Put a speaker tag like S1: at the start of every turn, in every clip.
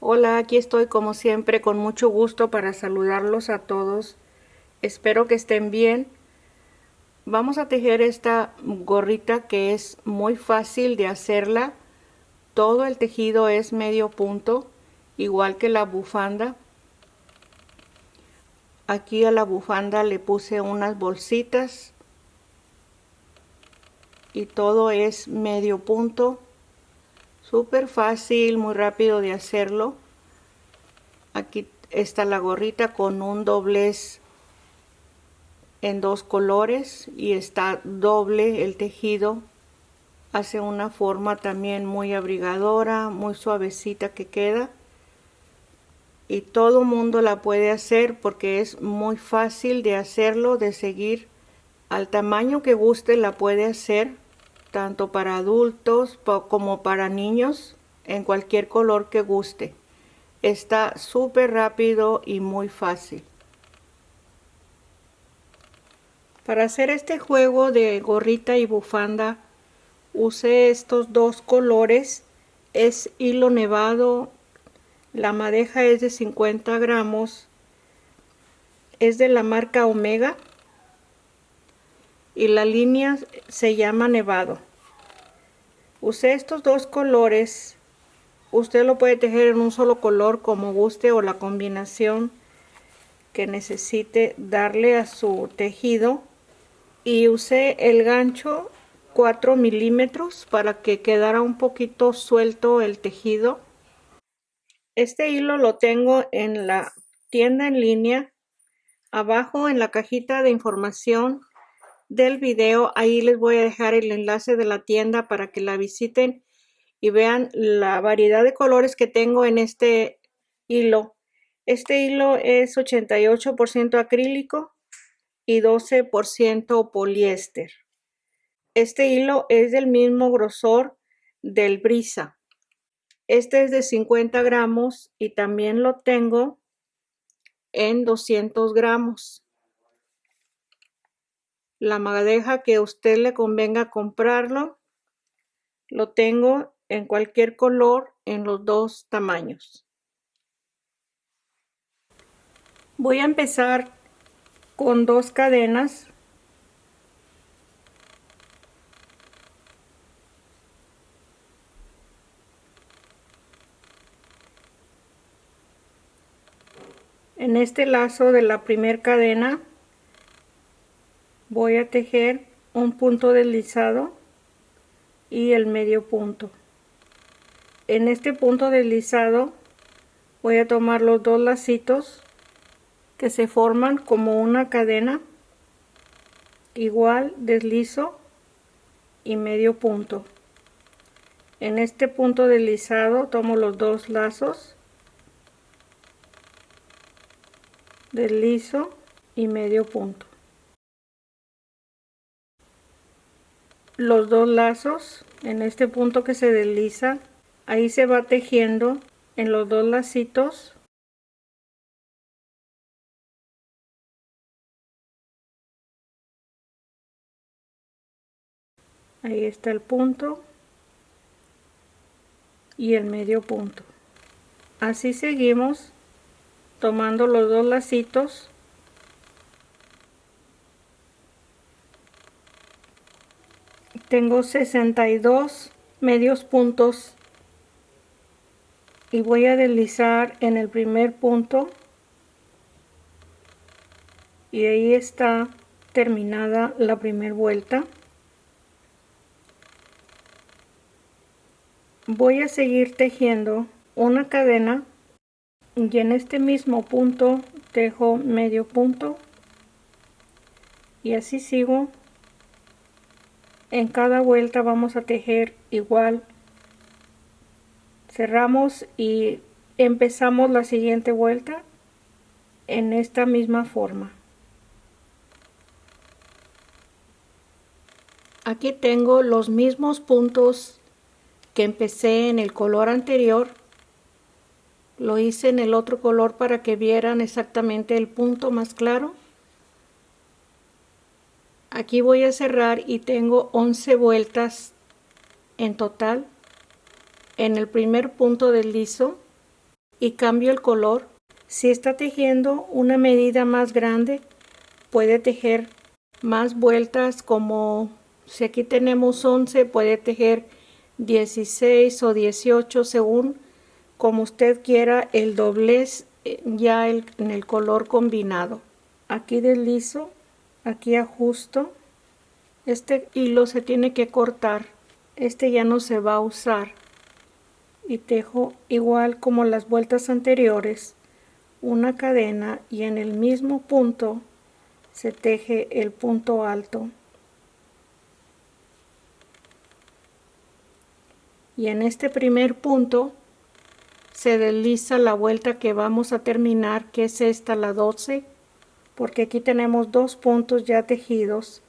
S1: Hola, aquí estoy como siempre con mucho gusto para saludarlos a todos. Espero que estén bien. Vamos a tejer esta gorrita que es muy fácil de hacerla. Todo el tejido es medio punto, igual que la bufanda. Aquí a la bufanda le puse unas bolsitas y todo es medio punto. Súper fácil, muy rápido de hacerlo. Aquí está la gorrita con un doblez en dos colores y está doble el tejido. Hace una forma también muy abrigadora, muy suavecita que queda. Y todo mundo la puede hacer porque es muy fácil de hacerlo, de seguir. Al tamaño que guste la puede hacer, tanto para adultos como para niños, en cualquier color que guste. Está súper rápido y muy fácil. Para hacer este juego de gorrita y bufanda, usé estos dos colores. Es hilo nevado, la madeja es de 50 gramos, es de la marca Omega y la línea se llama Nevado. Usé estos dos colores. Usted lo puede tejer en un solo color como guste o la combinación que necesite darle a su tejido. Y usé el gancho 4 milímetros para que quedara un poquito suelto el tejido. Este hilo lo tengo en la tienda en línea. Abajo en la cajita de información del video, ahí les voy a dejar el enlace de la tienda para que la visiten y vean la variedad de colores que tengo en este hilo. Este hilo es 88% acrílico y 12% poliéster. Este hilo es del mismo grosor del Brisa. Este es de 50 gramos y también lo tengo en 200 gramos. La madeja que a usted le convenga comprarlo, lo tengo en cualquier color en los dos tamaños. Voy a empezar con dos cadenas. En este lazo de la primera cadena voy a tejer un punto deslizado y el medio punto. En este punto deslizado voy a tomar los dos lacitos que se forman como una cadena, igual deslizo y medio punto. En este punto deslizado tomo los dos lazos, deslizo y medio punto. Los dos lazos en este punto que se desliza, ahí se va tejiendo en los dos lacitos. Ahí está el punto y el medio punto. Así seguimos tomando los dos lacitos tengo 62 medios puntos y voy a deslizar en el primer punto y ahí está terminada la primera vuelta. Voy a seguir tejiendo una cadena y en este mismo punto tejo medio punto y así sigo. En cada vuelta vamos a tejer igual. Cerramos y empezamos la siguiente vuelta en esta misma forma. Aquí tengo los mismos puntos que empecé en el color anterior. Lo hice en el otro color para que vieran exactamente el punto más claro. Aquí voy a cerrar y tengo 11 vueltas en total. En el primer punto deslizo y cambio el color. Si está tejiendo una medida más grande, puede tejer más vueltas, como si aquí tenemos 11, puede tejer 16 o 18 según como usted quiera el doblez ya en el color combinado. Aquí deslizo, aquí ajusto. Este hilo se tiene que cortar, este ya no se va a usar, y tejo igual como las vueltas anteriores una cadena y en el mismo punto se teje el punto alto, y en este primer punto se desliza la vuelta que vamos a terminar, que es esta, la 12, porque aquí tenemos dos puntos ya tejidos,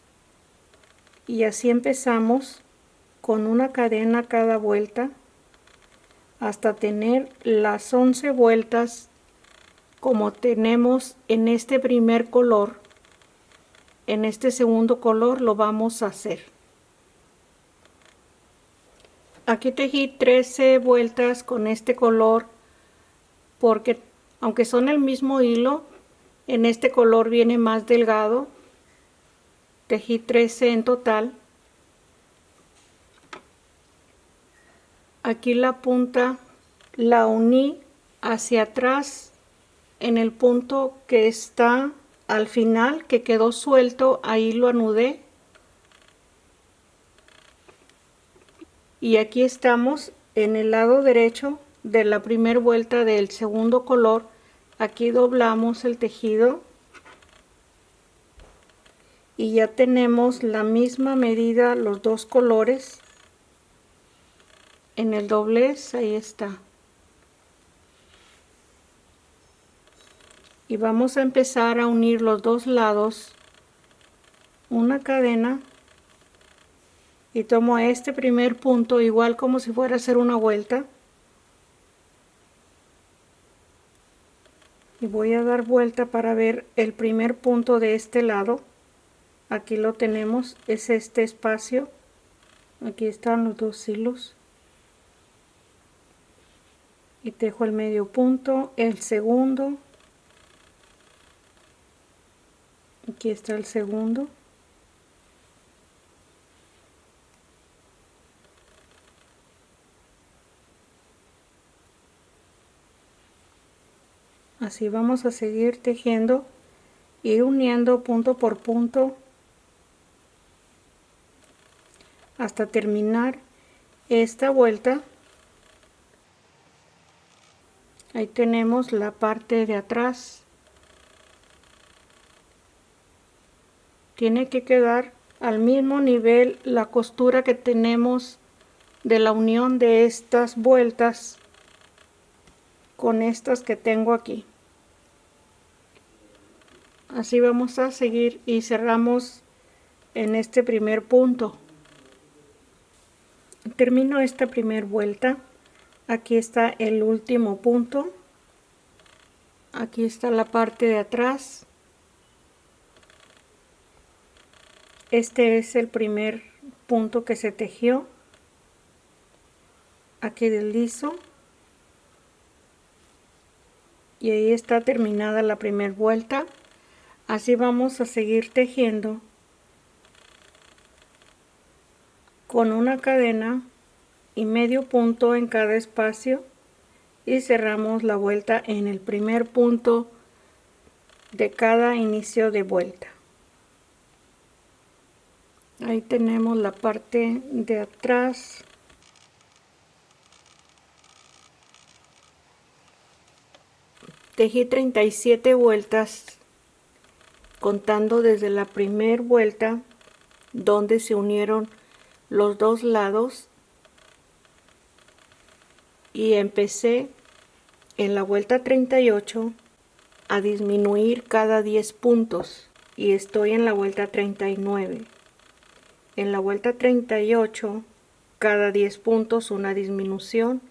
S1: y así empezamos con una cadena cada vuelta hasta tener las 11 vueltas como tenemos en este primer color. En este segundo color lo vamos a hacer. Aquí tejí 13 vueltas con este color, porque aunque son el mismo hilo, en este color viene más delgado. Tejí 13 en total. Aquí la punta la uní hacia atrás en el punto que está al final, que quedó suelto, ahí lo anudé. Y aquí estamos en el lado derecho de la primera vuelta del segundo color. Aquí doblamos el tejido y ya tenemos la misma medida los dos colores. En el doblez, ahí está. Y vamos a empezar a unir los dos lados, una cadena, y tomo este primer punto igual como si fuera a hacer una vuelta, y voy a dar vuelta para ver el primer punto de este lado. Aquí lo tenemos, es este espacio, aquí están los dos hilos, y tejo el medio punto, el segundo, aquí está el segundo, así vamos a seguir tejiendo y uniendo punto por punto hasta terminar esta vuelta. Ahí tenemos la parte de atrás. Tiene que quedar al mismo nivel la costura que tenemos de la unión de estas vueltas con estas que tengo aquí. Así vamos a seguir y cerramos en este primer punto. Termino esta primera vuelta. Aquí está el último punto. Aquí está la parte de atrás. Este es el primer punto que se tejió. Aquí deslizo. Y ahí está terminada la primera vuelta. Así vamos a seguir tejiendo con una cadena y medio punto en cada espacio, y cerramos la vuelta en el primer punto de cada inicio de vuelta. Ahí tenemos la parte de atrás. Tejí 37 vueltas contando desde la primera vuelta donde se unieron los dos lados, y empecé en la vuelta 38 a disminuir cada 10 puntos, y estoy en la vuelta 39. En la vuelta 38 cada 10 puntos una disminución,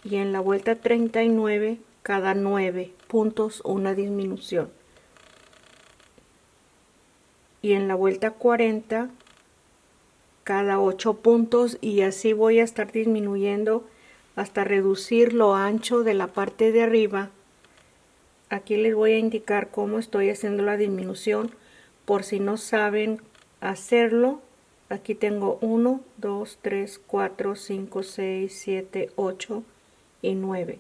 S1: y en la vuelta 39 cada 9 puntos una disminución, y en la vuelta 40 cada 8 puntos, y así voy a estar disminuyendo hasta reducir lo ancho de la parte de arriba. Aquí les voy a indicar cómo estoy haciendo la disminución por si no saben hacerlo. Aquí tengo 1, 2, 3, 4, 5, 6, 7, 8 y 9.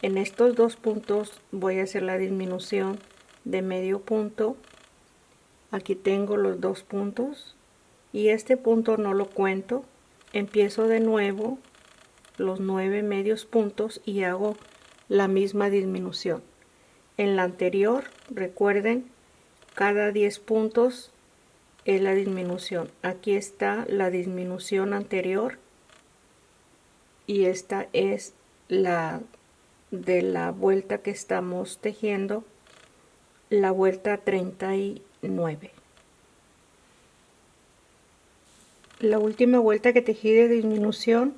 S1: En estos dos puntos voy a hacer la disminución de medio punto. Aquí tengo los dos puntos y este punto no lo cuento. Empiezo de nuevo los 9 medios puntos y hago la misma disminución. En la anterior, recuerden, cada 10 puntos es la disminución. Aquí está la disminución anterior y esta es la de la vuelta que estamos tejiendo, la vuelta 39. La última vuelta que tejí de disminución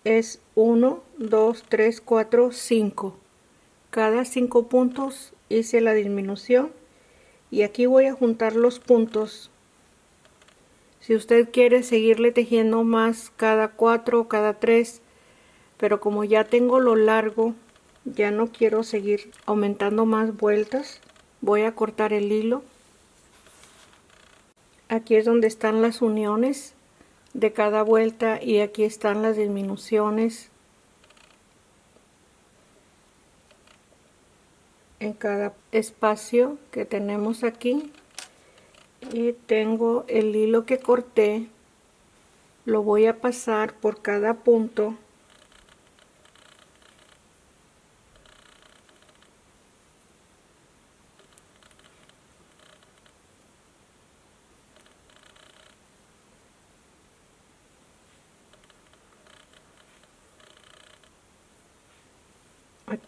S1: es 1, 2, 3, 4, 5. Cada 5 puntos hice la disminución y aquí voy a juntar los puntos. Si usted quiere seguirle tejiendo más cada 4 o cada 3, pero como ya tengo lo largo, ya no quiero seguir aumentando más vueltas, voy a cortar el hilo. Aquí es donde están las uniones de cada vuelta y aquí están las disminuciones en cada espacio que tenemos aquí. Y tengo el hilo que corté, lo voy a pasar por cada punto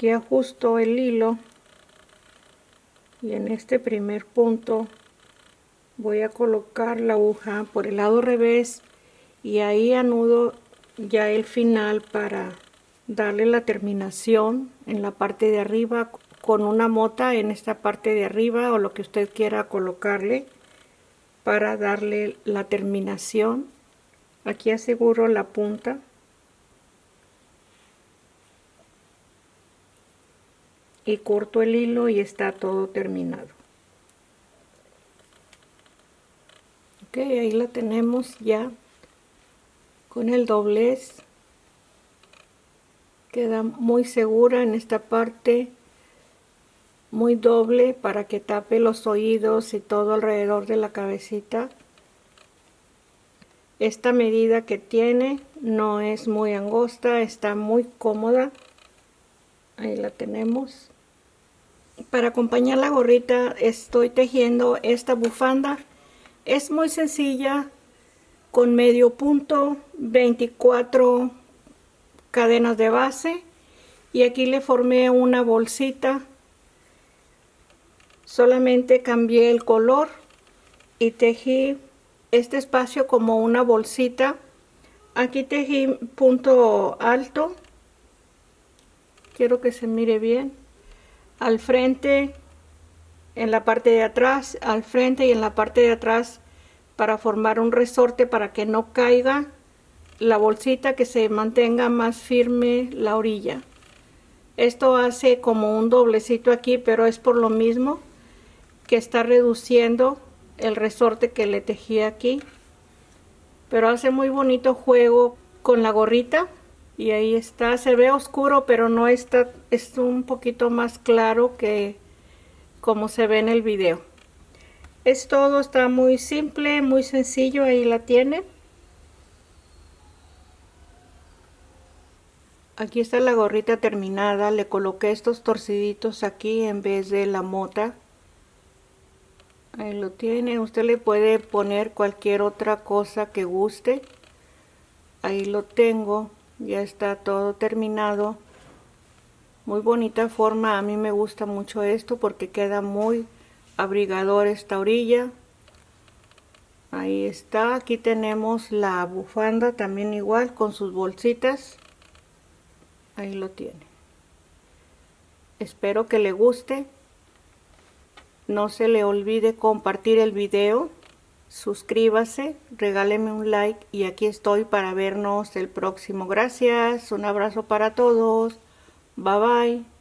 S1: aquí ajusto el hilo y en este primer punto voy a colocar la aguja por el lado revés y ahí anudo ya el final para darle la terminación en la parte de arriba con una mota en esta parte de arriba o lo que usted quiera colocarle para darle la terminación. Aquí aseguro la punta y corto el hilo y está todo terminado. Ok, ahí la tenemos ya con el doblez. Queda muy segura en esta parte, muy doble para que tape los oídos y todo alrededor de la cabecita. Esta medida que tiene no es muy angosta, está muy cómoda. Ahí la tenemos. Para acompañar la gorrita estoy tejiendo esta bufanda. Es muy sencilla, con medio punto, 24 cadenas de base y aquí le formé una bolsita. Solamente cambié el color y tejí este espacio como una bolsita. Aquí tejí punto alto, quiero que se mire bien, al frente, en la parte de atrás, al frente y en la parte de atrás para formar un resorte para que no caiga la bolsita, que se mantenga más firme la orilla. Esto hace como un doblecito aquí, pero es por lo mismo que está reduciendo el resorte que le tejí aquí, pero hace muy bonito juego con la gorrita. Y ahí está, se ve oscuro pero no está, es un poquito más claro que como se ve en el video. Es todo, está muy simple, muy sencillo, ahí la tiene. Aquí está la gorrita terminada, le coloqué estos torciditos aquí en vez de la mota. Ahí lo tiene, usted le puede poner cualquier otra cosa que guste. Ahí lo tengo, ya está todo terminado. Muy bonita forma, a mí me gusta mucho esto porque queda muy abrigador esta orilla. Ahí está, aquí tenemos la bufanda también igual con sus bolsitas. Ahí lo tiene. Espero que le guste. No se le olvide compartir el video. suscríbase, regáleme un like y aquí estoy para vernos el próximo. Gracias, un abrazo para todos. Bye bye.